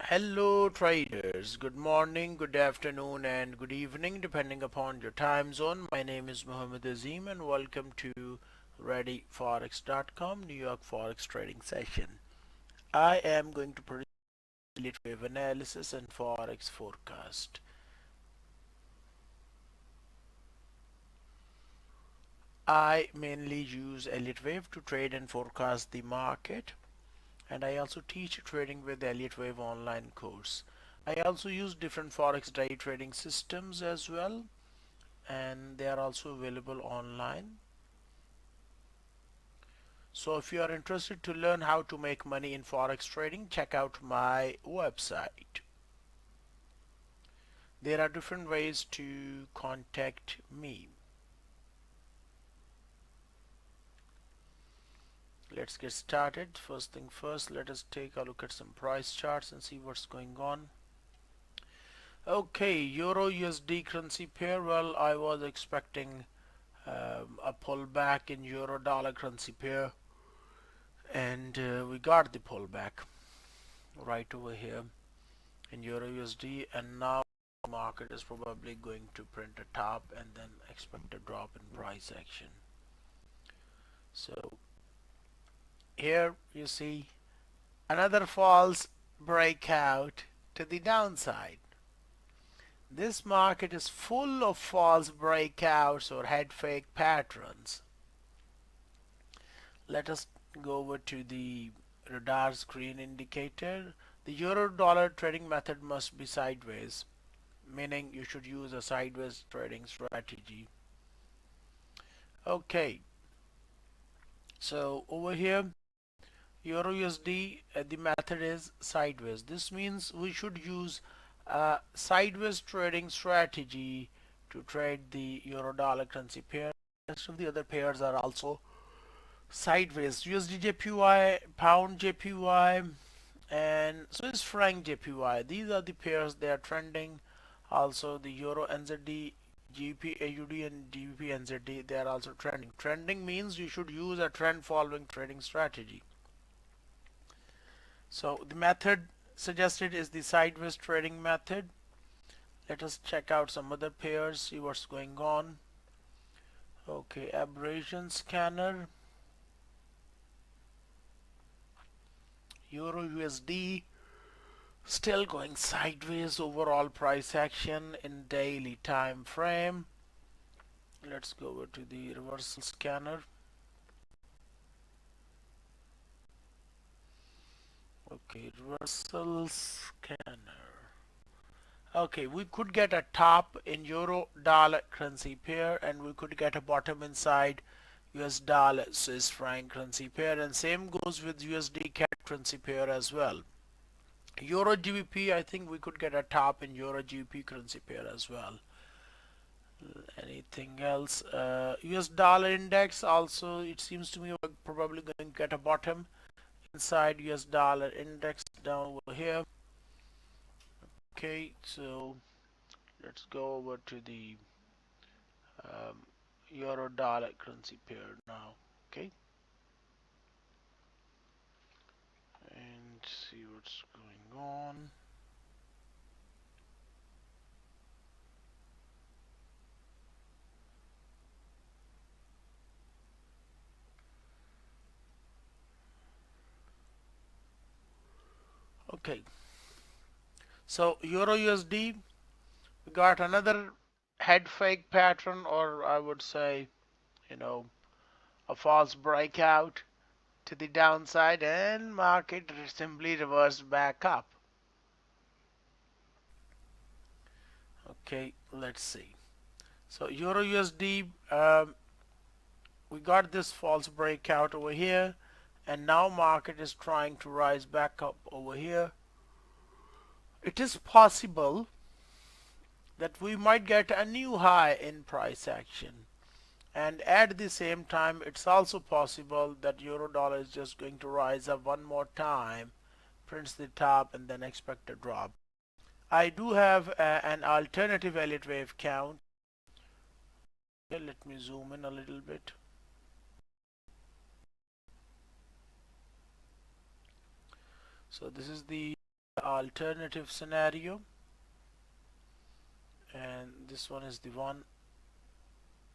Hello traders, good morning, good afternoon and good evening depending upon your time zone. My name is Mohammed Azim and welcome to ReadyForex.com New York Forex trading session. I am going to present Elliot Wave Analysis and Forex Forecast. I mainly use Elliot Wave to trade and forecast the market, and I also teach trading with Elliot Wave online course. I also use different forex day trading systems as well, and they are also available online. So if you are interested to learn how to make money in forex trading, check out my website. There are different ways to contact me. Let's get started. First thing first, let us take a look at some price charts and see what's going on. Okay, Euro USD currency pair. Well, I was expecting a pullback in Euro dollar currency pair, and we got the pullback right over here in Euro USD, and now the market is probably going to print a top and then expect a drop in price action. So here you see another false breakout to the downside. This market is full of false breakouts or head fake patterns. Let us go over to the radar screen indicator. The euro dollar trading method must be sideways, meaning you should use a sideways trading strategy. Okay, so over here Euro USD, the method is sideways. This means we should use a sideways trading strategy to trade the euro dollar currency pair. Rest of the other pairs are also sideways. USDJPY, pound JPY, and Swiss franc JPY. These are the pairs they are trending. Also the euro NZD, GBP AUD, and GBP NZD, they are also trending. Trending means you should use a trend following trading strategy. So the method suggested is the sideways trading method. Let us check out some other pairs, see what's going on. Okay, aberration scanner, Euro USD still going sideways. Overall price action in daily time frame. Let's go over to the reversal scanner. Okay, reversal scanner. Okay, we could get a top in euro dollar currency pair, and we could get a bottom inside US dollar Swiss franc currency pair, and same goes with USDCAD currency pair as well. Euro GBP, I think we could get a top in Euro GBP currency pair as well. Anything else? US dollar index also, it seems to me we're probably going to get a bottom inside US dollar index down over here. Okay, so let's go over to the euro dollar currency pair now. Okay, and see what's going on. Okay, so euro USD, we got another head fake pattern, or I would say, you know, a false breakout to the downside, and market simply reversed back up. Okay, let's see. So euro USD, we got this false breakout over here, and now market is trying to rise back up over here. It is possible that we might get a new high in price action, and at the same time it's also possible that euro dollar is just going to rise up one more time, prints the top, and then expect a drop. I do have an alternative Elliott wave count. Okay, let me zoom in a little bit. So this is the alternative scenario, and this one is the one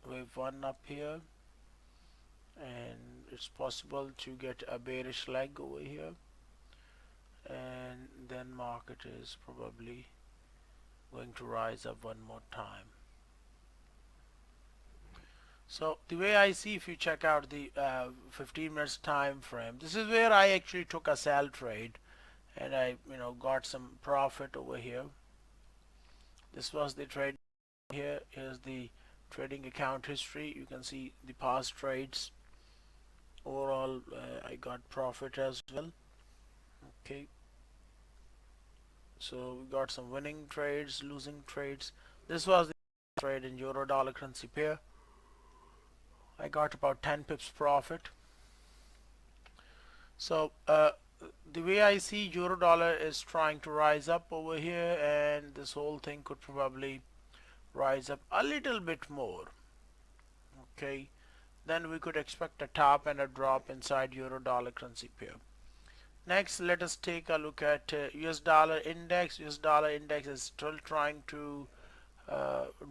wave one up here, and it's possible to get a bearish leg over here, and then market is probably going to rise up one more time. So the way I see, if you check out the 15 minutes time frame, this is where I actually took a sell trade, and I got some profit over here. This was the trade. Here is the trading account history. You can see the past trades. Overall I got profit as well. Okay, so we got some winning trades, losing trades. This was the trade in euro dollar currency pair. I got about 10 pips profit. So the way I see, euro dollar is trying to rise up over here, and this whole thing could probably rise up a little bit more. Okay, then we could expect a top and a drop inside euro dollar currency pair. Next, let us take a look at US dollar index. US dollar index is still trying to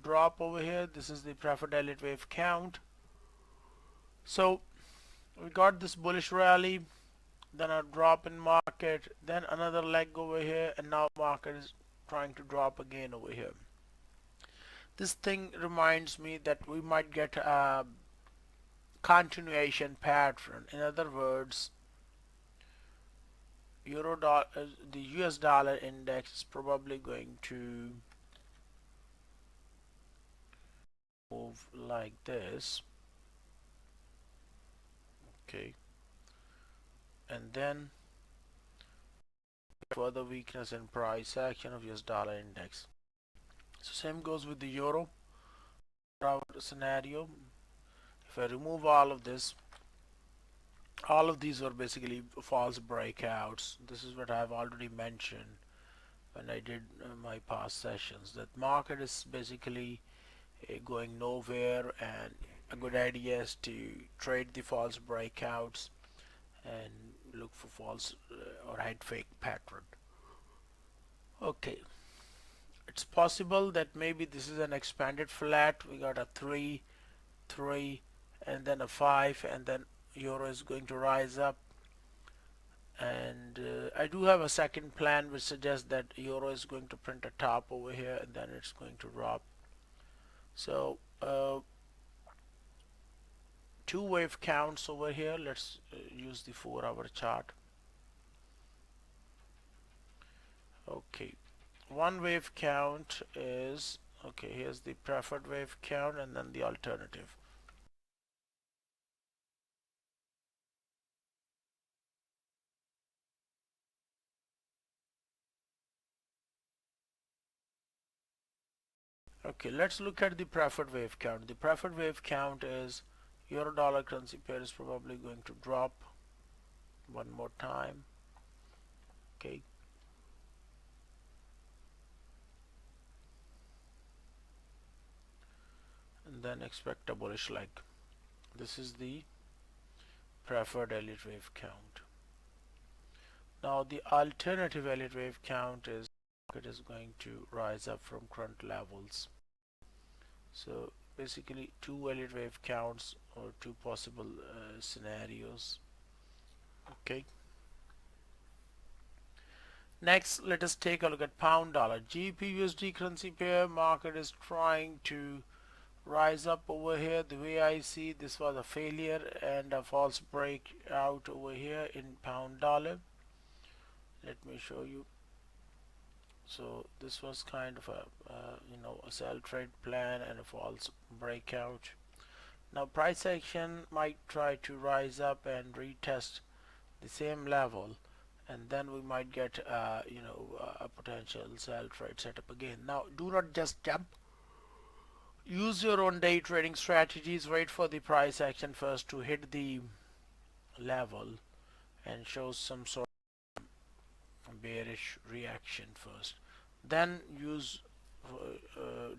drop over here. This is the preferred Elliott wave count. So we got this bullish rally, then a drop in market, then another leg over here, and now market is trying to drop again over here. This thing reminds me that we might get a continuation pattern. In other words, the US dollar index is probably going to move like this. Okay, and then further weakness in price action of US dollar index. So same goes with the euro scenario. If I remove all of this, all of these are basically false breakouts. This is what I've already mentioned when I did my past sessions, that market is basically going nowhere, and a good idea is to trade the false breakouts and look for false or head fake pattern. Okay, it's possible that maybe this is an expanded flat. We got a 3, 3, and then a 5, and then euro is going to rise up. And I do have a second plan which suggests that euro is going to print a top over here, and then it's going to drop. So 2 wave counts over here. Let's use the 4-hour chart. Okay, one wave count is, okay, here's the preferred wave count and then the alternative. Okay, let's look at the preferred wave count. The preferred wave count is euro dollar currency pair is probably going to drop one more time. Okay, and then expect a bullish leg. This is the preferred Elliott wave count. Now the alternative Elliott wave count is it is going to rise up from current levels. So basically 2 Elliott wave counts or 2 possible scenarios. Okay, next let us take a look at pound dollar. GBPUSD currency pair market is trying to rise up over here. The way I see, this was a failure and a false breakout over here in pound dollar. Let me show you. So this was kind of a a sell trade plan and a false breakout. Now price action might try to rise up and retest the same level, and then we might get a potential sell trade setup again. Now do not just jump. Use your own day trading strategies. Wait for the price action first to hit the level and show some sort of bearish reaction first. Then use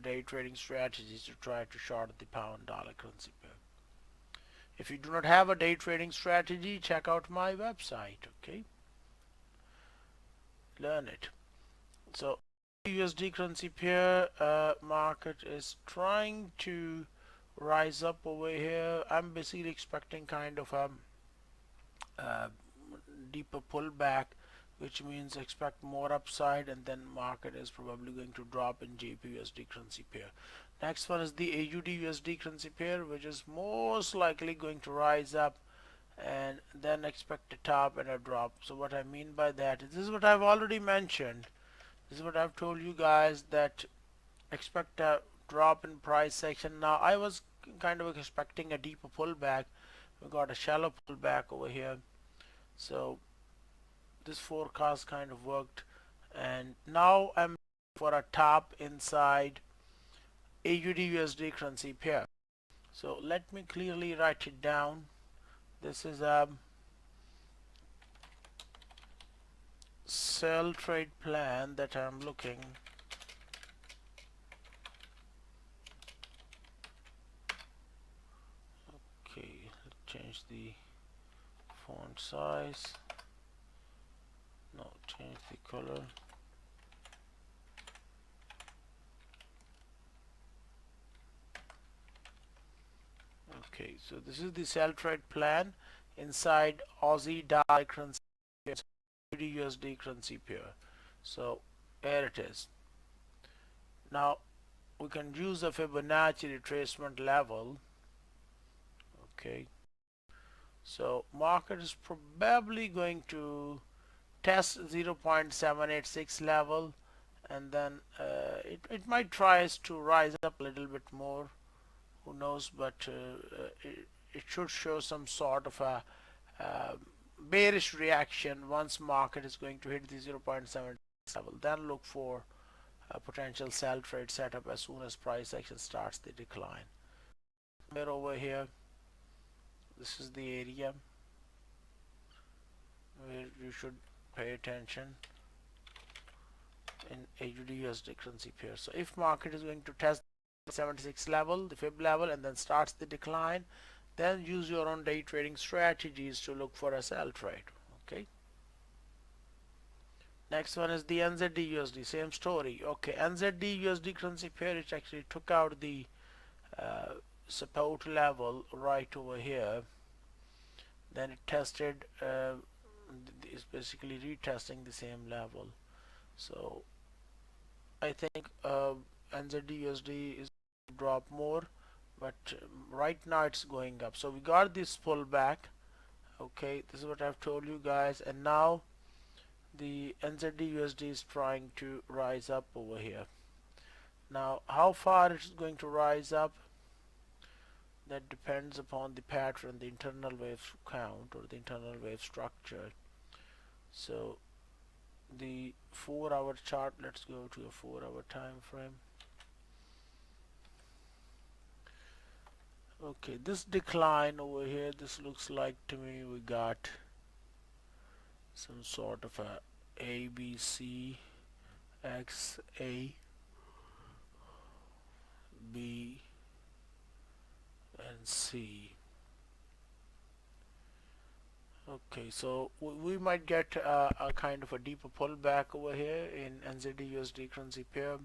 day trading strategies to try to short the pound dollar currency pair. If you do not have a day trading strategy, check out my website. Okay. learn it. So USD currency pair market is trying to rise up over here. I'm basically expecting kind of a uh, deeper pullback, which means expect more upside, and then market is probably going to drop in GBPUSD currency pair. Next one is the AUDUSD currency pair, which is most likely going to rise up and then expect a top and a drop. So what I mean by that is, this is what I've already mentioned. This is what I've told you guys, that expect a drop in price section. Now I was kind of expecting a deeper pullback. We got a shallow pullback over here. So this forecast kind of worked, and now I'm for a top inside AUD/USD currency pair. So let me clearly write it down. This is a sell trade plan that I'm looking. Okay, let's change the font size. No, change the color. Okay, so this is the sell trade plan inside Aussie dollar currency pair, USD currency pair. So here it is. Now we can use a Fibonacci retracement level. Okay, so market is probably going to test 0.786 level, and then it might try to rise up a little bit more, who knows, but it should show some sort of a bearish reaction once market is going to hit the 0.7 level. Then look for a potential sell trade setup as soon as price action starts the decline. Somewhere over here, this is the area where you should pay attention in AUD/USD currency pair. So if market is going to test 76 level, the fib level, and then starts the decline, then use your own day trading strategies to look for a sell trade. Okay, next one is the NZDUSD, same story. Okay, NZDUSD currency pair, it actually took out the support level right over here, then it tested is basically retesting the same level. So I think NZDUSD is drop more, but right now it's going up. So we got this pullback. Okay, this is what I've told you guys, and now the NZDUSD is trying to rise up over here. Now how far it's going to rise up, that depends upon the pattern, the internal wave count or the internal wave structure. So the 4-hour chart, let's go to a 4-hour time frame. Okay, this decline over here, this looks like to me we got some sort of a B, C, X, A, B, and C. Okay, so we might get a kind of a deeper pullback over here in NZD/USD currency pair.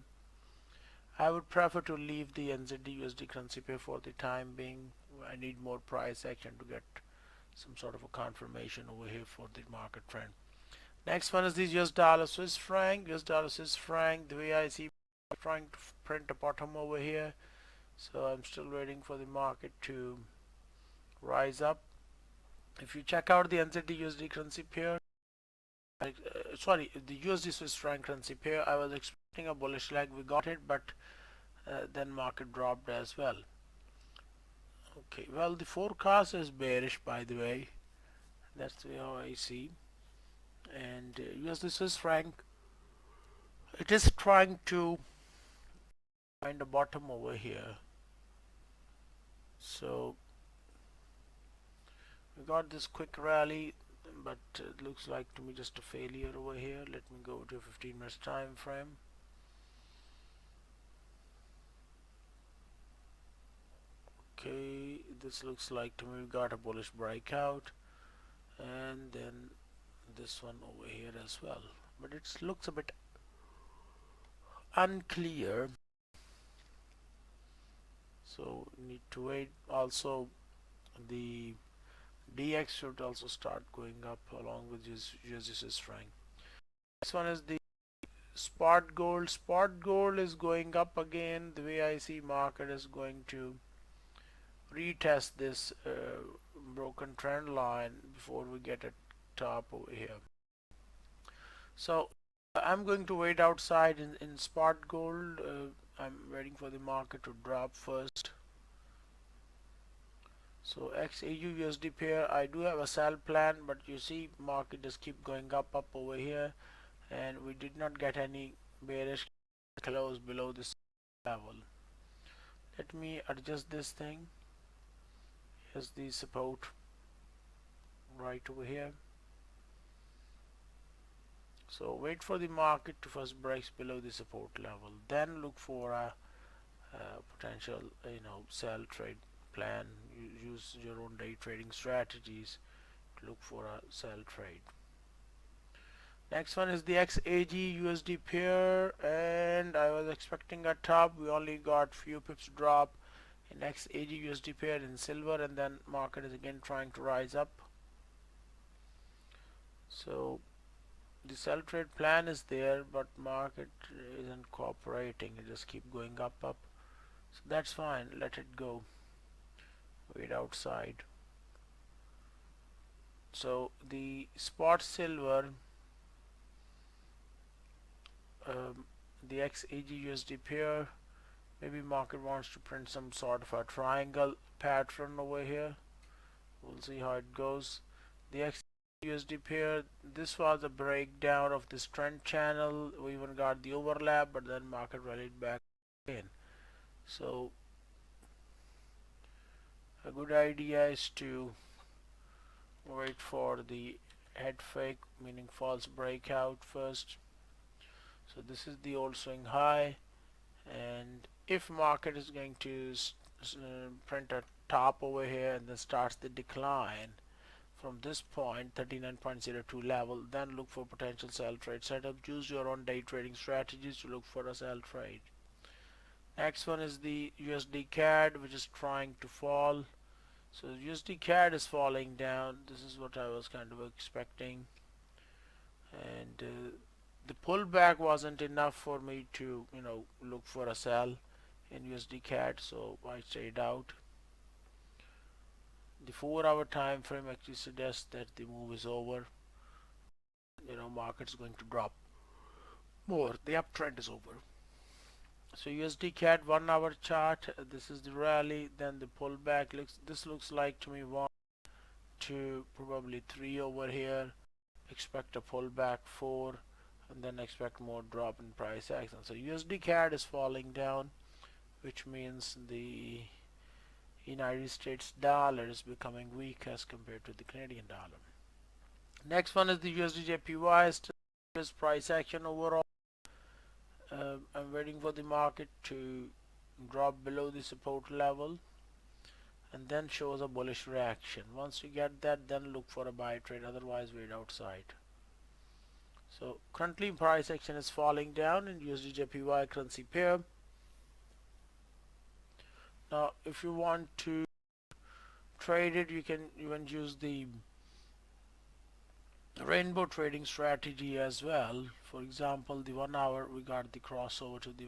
I would prefer to leave the NZD/USD currency pair for the time being. I need more price action to get some sort of a confirmation over here for the market trend. Next one is the US dollar Swiss franc. US dollar Swiss franc, the way I see, trying to print a bottom over here. So I'm still waiting for the market to rise up. If you check out the NZD/USD currency pair, sorry, the USD Swiss franc currency pair, I was expecting a bullish leg. We got it, but then market dropped as well. Okay, well, the forecast is bearish, by the way. That's how I see. And USD Swiss franc, it is trying to find a bottom over here. So we got this quick rally, but it looks like to me just a failure over here. Let me go to a 15 minutes time frame. Okay, this looks like to me we got a bullish breakout, and then this one over here as well. but it looks a bit unclear, so need to wait. Also the DX should also start going up along with USD strength. Next one is the spot gold. Spot gold is going up again. The way I see market is going to retest this broken trend line before we get a top over here. So I'm going to wait outside in spot gold. I'm waiting for the market to drop first. So XAUUSD pair, I do have a sell plan, but you see market just keep going up over here, and we did not get any bearish close below this level. Let me adjust this thing. Here's the support right over here. So wait for the market to first breaks below the support level, then look for a potential sell trade plan. You use your own day trading strategies to look for a sell trade. Next one is the XAGUSD pair, and I was expecting a top. We only got few pips drop in XAGUSD pair in silver, and then market is again trying to rise up. So the sell trade plan is there, but market isn't cooperating. It just keep going up. So that's fine. Let it go. Wait outside. So the spot silver, the XAGUSD pair, maybe market wants to print some sort of a triangle pattern over here. We'll see how it goes. The XAGUSD pair, this was a breakdown of this trend channel. We even got the overlap, but then market rallied back again. So a good idea is to wait for the head fake, meaning false breakout first. So this is the old swing high, and if market is going to print a top over here and then starts the decline from this point 39.02 level, then look for potential sell trade setup. Choose your own day trading strategies to look for a sell trade. Next one is the USDCAD, which is trying to fall. So USDCAD is falling down. This is what I was kind of expecting, and the pullback wasn't enough for me to look for a sell in USDCAD, so I stayed out. The 4-hour time frame actually suggests that the move is over. Market's going to drop more. The uptrend is over. So USDCAD 1-hour chart, this is the rally, then the pullback. This looks like to me 1, 2, probably 3 over here. Expect a pullback 4, and then expect more drop in price action. So USDCAD is falling down, which means the United States dollar is becoming weak as compared to the Canadian dollar. Next one is the USDJPY. Still is price action overall. I'm waiting for the market to drop below the support level and then shows a bullish reaction. Once you get that, then look for a buy trade, otherwise wait outside. So currently price action is falling down in USDJPY currency pair. Now if you want to trade it, you can even use the rainbow trading strategy as well. For example, the 1 hour we got the crossover to the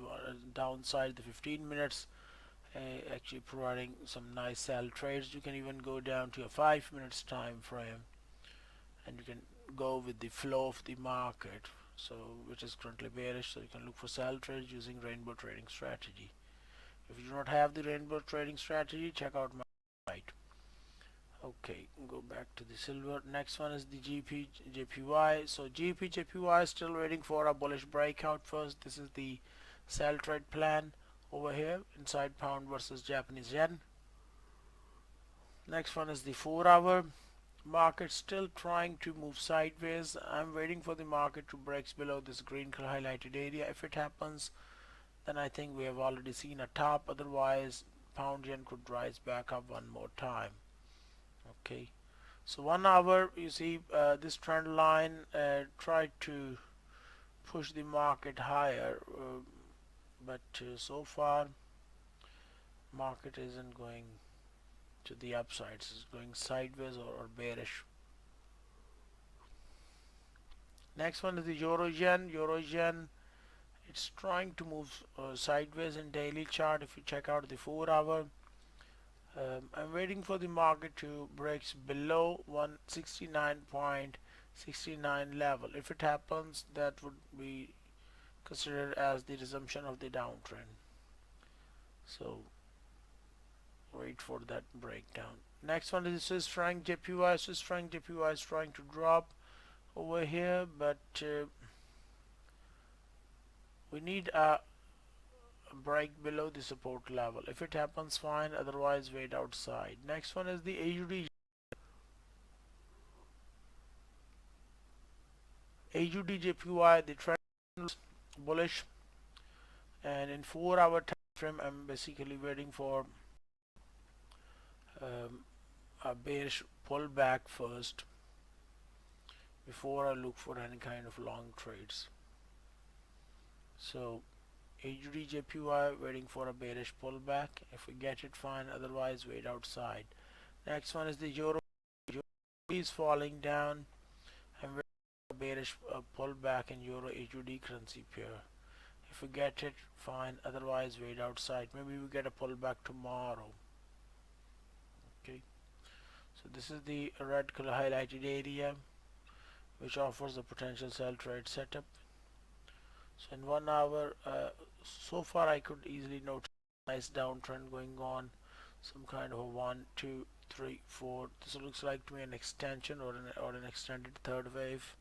downside, the 15 minutes actually providing some nice sell trades. You can even go down to a 5 minutes time frame, and you can go with the flow of the market, so which is currently bearish, so you can look for sell trades using rainbow trading strategy. If you do not have the rainbow trading strategy, check out my site. Okay, go back to the silver. Next one is the GBPJPY. So GBPJPY is still waiting for a bullish breakout first. This is the sell trade plan over here inside pound versus Japanese yen. Next one is the 4-hour. Market still trying to move sideways. I'm waiting for the market to break below this green highlighted area. If it happens, then I think we have already seen a top. Otherwise, pound yen could rise back up one more time. Okay, so 1 hour, you see this trend line tried to push the market higher, but so far market isn't going to the upside. It's going sideways or bearish. Next one is the euro yen. It's trying to move sideways in daily chart. If you check out the 4-hour, I'm waiting for the market to break below 169.69 level. If it happens, that would be considered as the resumption of the downtrend. So wait for that breakdown. Next one is the Swiss franc JPY. Swiss franc JPY is trying to drop over here, but we need a break below the support level. If it happens, fine, otherwise wait outside. Next one is the AUDJPY. The trend is bullish, and in 4-hour time frame I'm basically waiting for a bearish pullback first before I look for any kind of long trades. So AUDJPY waiting for a bearish pullback. If we get it, fine, otherwise wait outside. Next one is the euro. Euro is falling down. I'm waiting for a bearish pullback in euro AUD currency pair. If we get it, fine, otherwise wait outside. Maybe we get a pullback tomorrow. Okay, so this is the red color highlighted area which offers the potential sell trade setup. So in 1 hour, so far I could easily notice a nice downtrend going on, some kind of a 1, 2, 3, 4. This looks like to me an extension or an extended third wave.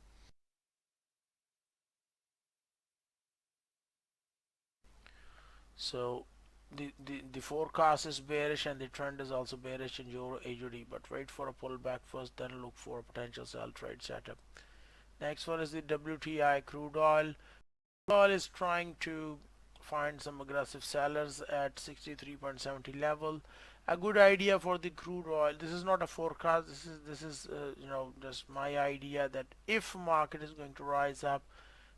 So the forecast is bearish and the trend is also bearish in euro AUD, but wait for a pullback first, then look for a potential sell trade setup. Next one is the WTI crude oil. Oil is trying to find some aggressive sellers at 63.70 level. A good idea for the crude oil. This is not a forecast. This is just my idea that if market is going to rise up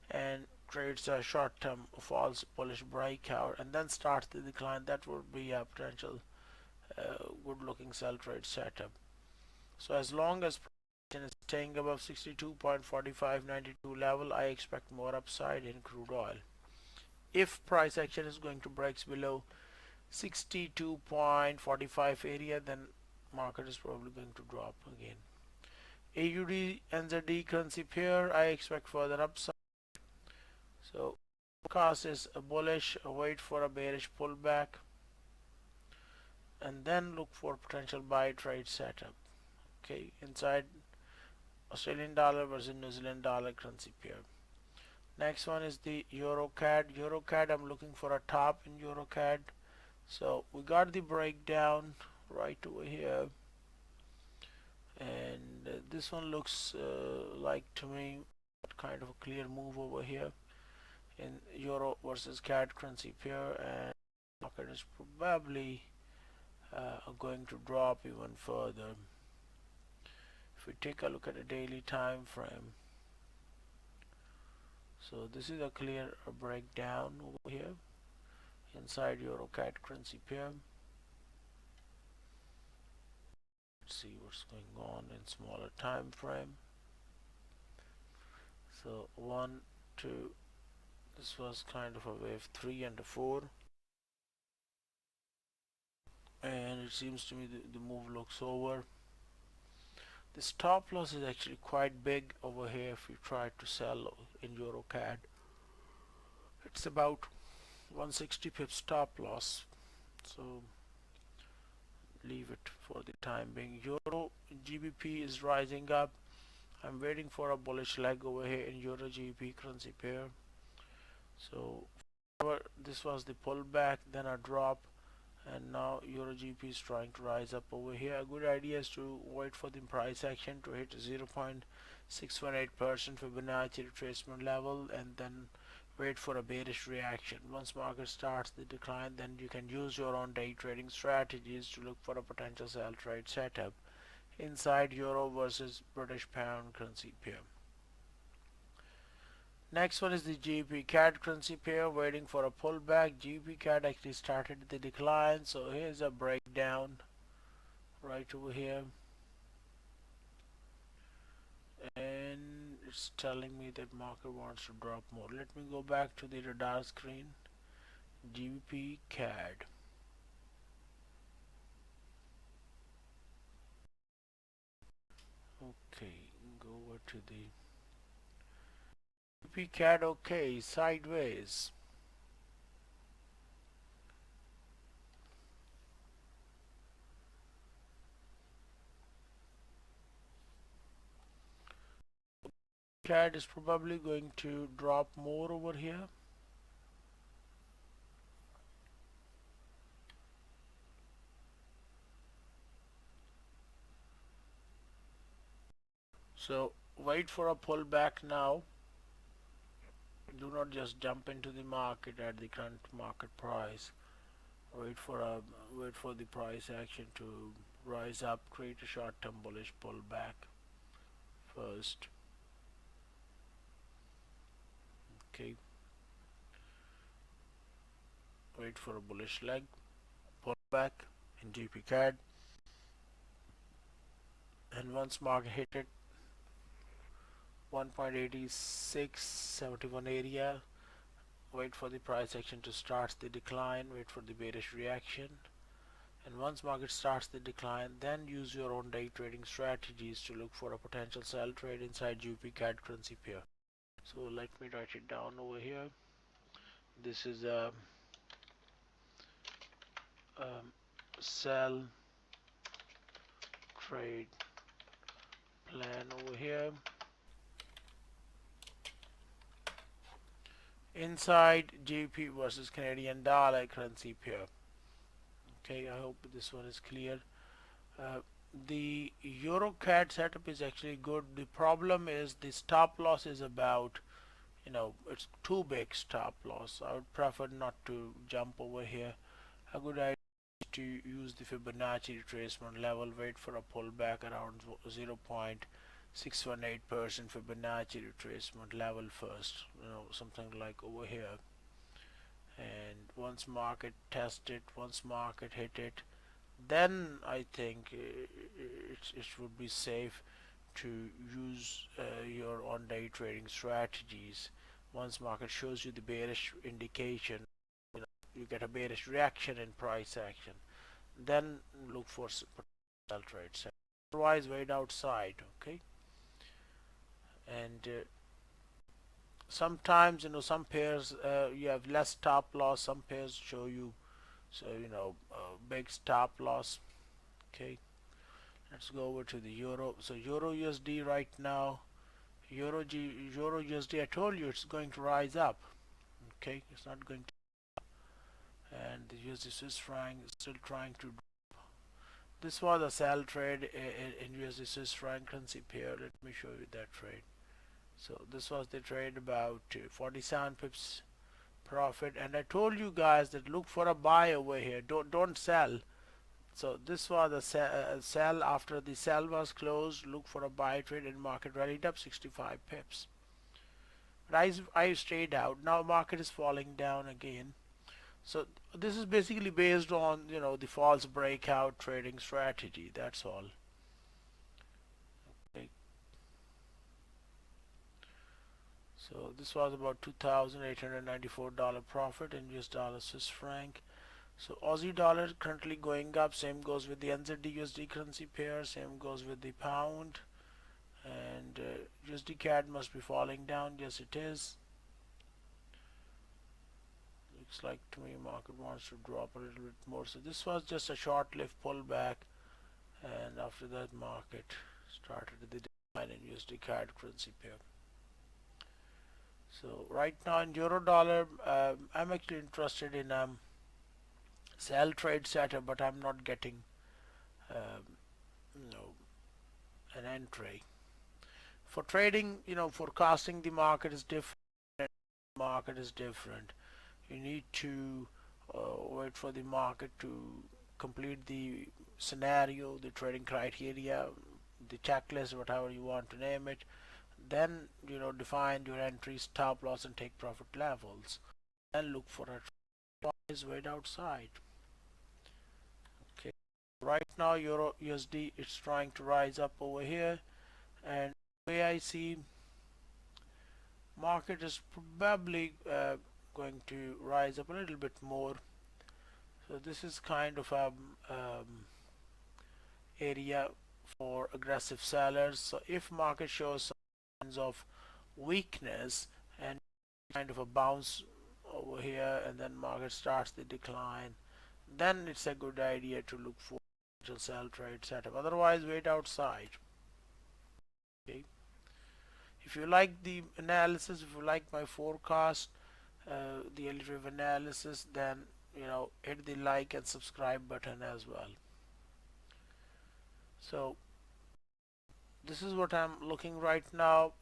and trades a short-term false bullish breakout and then starts the decline, that would be a potential good-looking sell trade setup. So as long as is staying above 62.4592 level, I expect more upside in crude oil. If price action is going to break below 62.45 area, then market is probably going to drop again. AUD NZD currency pair, I expect further upside. So forecast is a bullish, wait for a bearish pullback, and then look for potential buy trade setup. Okay, inside Australian dollar versus New Zealand dollar currency pair. Next one is the EURUSD. EURUSD, I'm looking for a top in EURUSD. So we got the breakdown right over here, and this one looks like to me kind of a clear move over here in euro versus CAD currency pair, and market is probably going to drop even further. If we take a look at a daily time frame, so this is a clear breakdown over here inside EURUSD currency pair. Let's see what's going on in smaller time frame. So 1, 2, this was kind of a wave 3 and a 4, and it seems to me the move looks over. The stop loss is actually quite big over here. If you try to sell in EURUSD, it's about 160 pips stop loss, so leave it for the time being. Euro GBP is rising up. I'm waiting for a bullish leg over here in Euro GBP currency pair. So this was the pullback, then a drop, and now Euro GBP is trying to rise up over here. A good idea is to wait for the price action to hit 0.618% Fibonacci retracement level, and then wait for a bearish reaction. Once market starts the decline, then you can use your own day trading strategies to look for a potential sell trade setup inside euro versus British pound currency pair. Next one is the GBPCAD currency pair, waiting for a pullback. GBPCAD actually started the decline, so here's a breakdown right over here, and it's telling me that market wants to drop more. Let me go back to the radar screen. GBPCAD. Okay, go over to the GBPCAD. Okay, sideways. CAD is probably going to drop more over here. So wait for a pullback now. Do not just jump into the market at the current market price. Wait for the price action to rise up, create a short-term bullish pullback first. Okay. Wait for a bullish leg pullback in GBPCAD, and once market hit it 1.8671 area, wait for the price action to start the decline, wait for the bearish reaction, and once market starts the decline, then use your own day trading strategies to look for a potential sell trade inside GBPCAD currency pair. So let me write it down over here. This is a sell trade plan over here inside GBP versus Canadian dollar currency pair. Okay, I hope this one is clear. The EURUSD setup is actually good. The problem is the stop loss is about, it's too big stop loss. I would prefer not to jump over here. A good idea is to use the Fibonacci retracement level, wait for a pullback around 0.618% Fibonacci retracement level first, something like over here. And once market test it, once market hit it, then I think it would be safe to use your on-day trading strategies. Once market shows you the bearish indication, you get a bearish reaction in price action, then look for sell trades. Otherwise, wait outside. Okay, and sometimes some pairs you have less stop loss, some pairs show you big stop loss. Okay, let's go over to the euro. So euro USD right now, euro USD, I told you it's going to rise up. Okay, it's not going to, and the USD Swiss franc is still trying to drop. This was a sell trade in USD Swiss franc currency pair. Let me show you that trade. So this was the trade, about 47 pips profit, and I told you guys that look for a buy over here. Don't sell. So this was a sell. After the sell was closed, look for a buy trade, and market rallied up 65 pips. But I stayed out. Now market is falling down again. So this is basically based on the false breakout trading strategy. That's all. Okay. So this was about $2,894 profit in US dollar Swiss franc. So Aussie dollar currently going up. Same goes with the NZDUSD currency pair. Same goes with the pound. And USDCAD must be falling down. Yes, it is. Looks like to me market wants to drop a little bit more. So this was just a short-lived pullback, and after that market started the decline in USDCAD currency pair. So right now in euro dollar, I'm actually interested in sell trade setup, but I'm not getting an entry. For trading, forecasting the market is different. You need to wait for the market to complete the scenario, the trading criteria, the checklist, whatever you want to name it. then define your entry, stop loss, and take profit levels, and look for a rise way outside. Okay, right now Euro USD is trying to rise up over here, and the way I see, market is probably going to rise up a little bit more. So this is kind of a area for aggressive sellers. So if market shows signs of weakness and kind of a bounce over here, and then market starts the decline, then it's a good idea to look for sell trade setup. Otherwise, wait outside. Okay. If you like the analysis, if you like my forecast, the Elliot Wave analysis, then hit the like and subscribe button as well. So this is what I'm looking right now.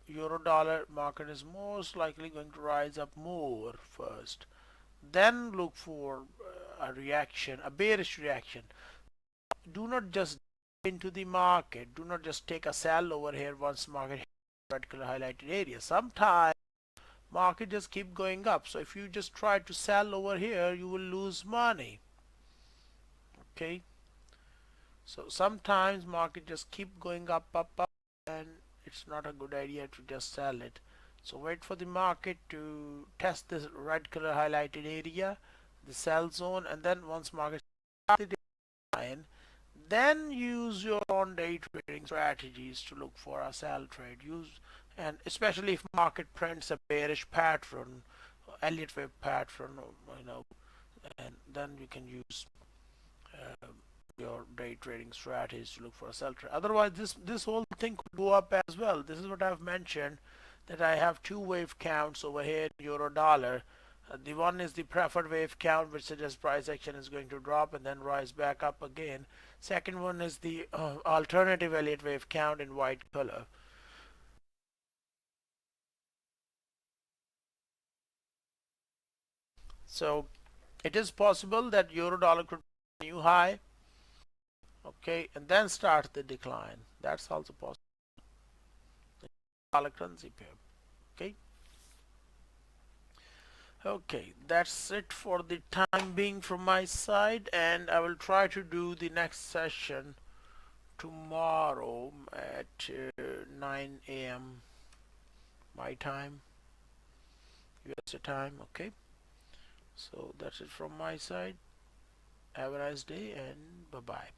Euro dollar market is most likely going to rise up more first, then look for a reaction, a bearish reaction. Do not just into the market, do not just take a sell over here once market hits red color highlighted area. Sometimes market just keep going up, so if you just try to sell over here, you will lose money. Okay, so sometimes market just keep going up, and it's not a good idea to just sell it. So wait for the market to test this red color highlighted area, the sell zone, and then once market starts the decline, then use your own day trading strategies to look for a sell trade. And especially if market prints a bearish pattern, Elliott Wave pattern, and then you can use your day trading strategies to look for a sell trade. Otherwise, this whole thing could go up as well. This is what I've mentioned, that I have two wave counts over here in euro dollar. The one is the preferred wave count, which suggests price action is going to drop and then rise back up again. Second one is the alternative Elliott wave count in white color. So it is possible that euro dollar could be a new high, okay, and then start the decline. That's also possible. Dollar currency pair. Okay. Okay, that's it for the time being from my side, and I will try to do the next session tomorrow at 9 a.m. my time, USA time. Okay, so that's it from my side. Have a nice day, and bye bye.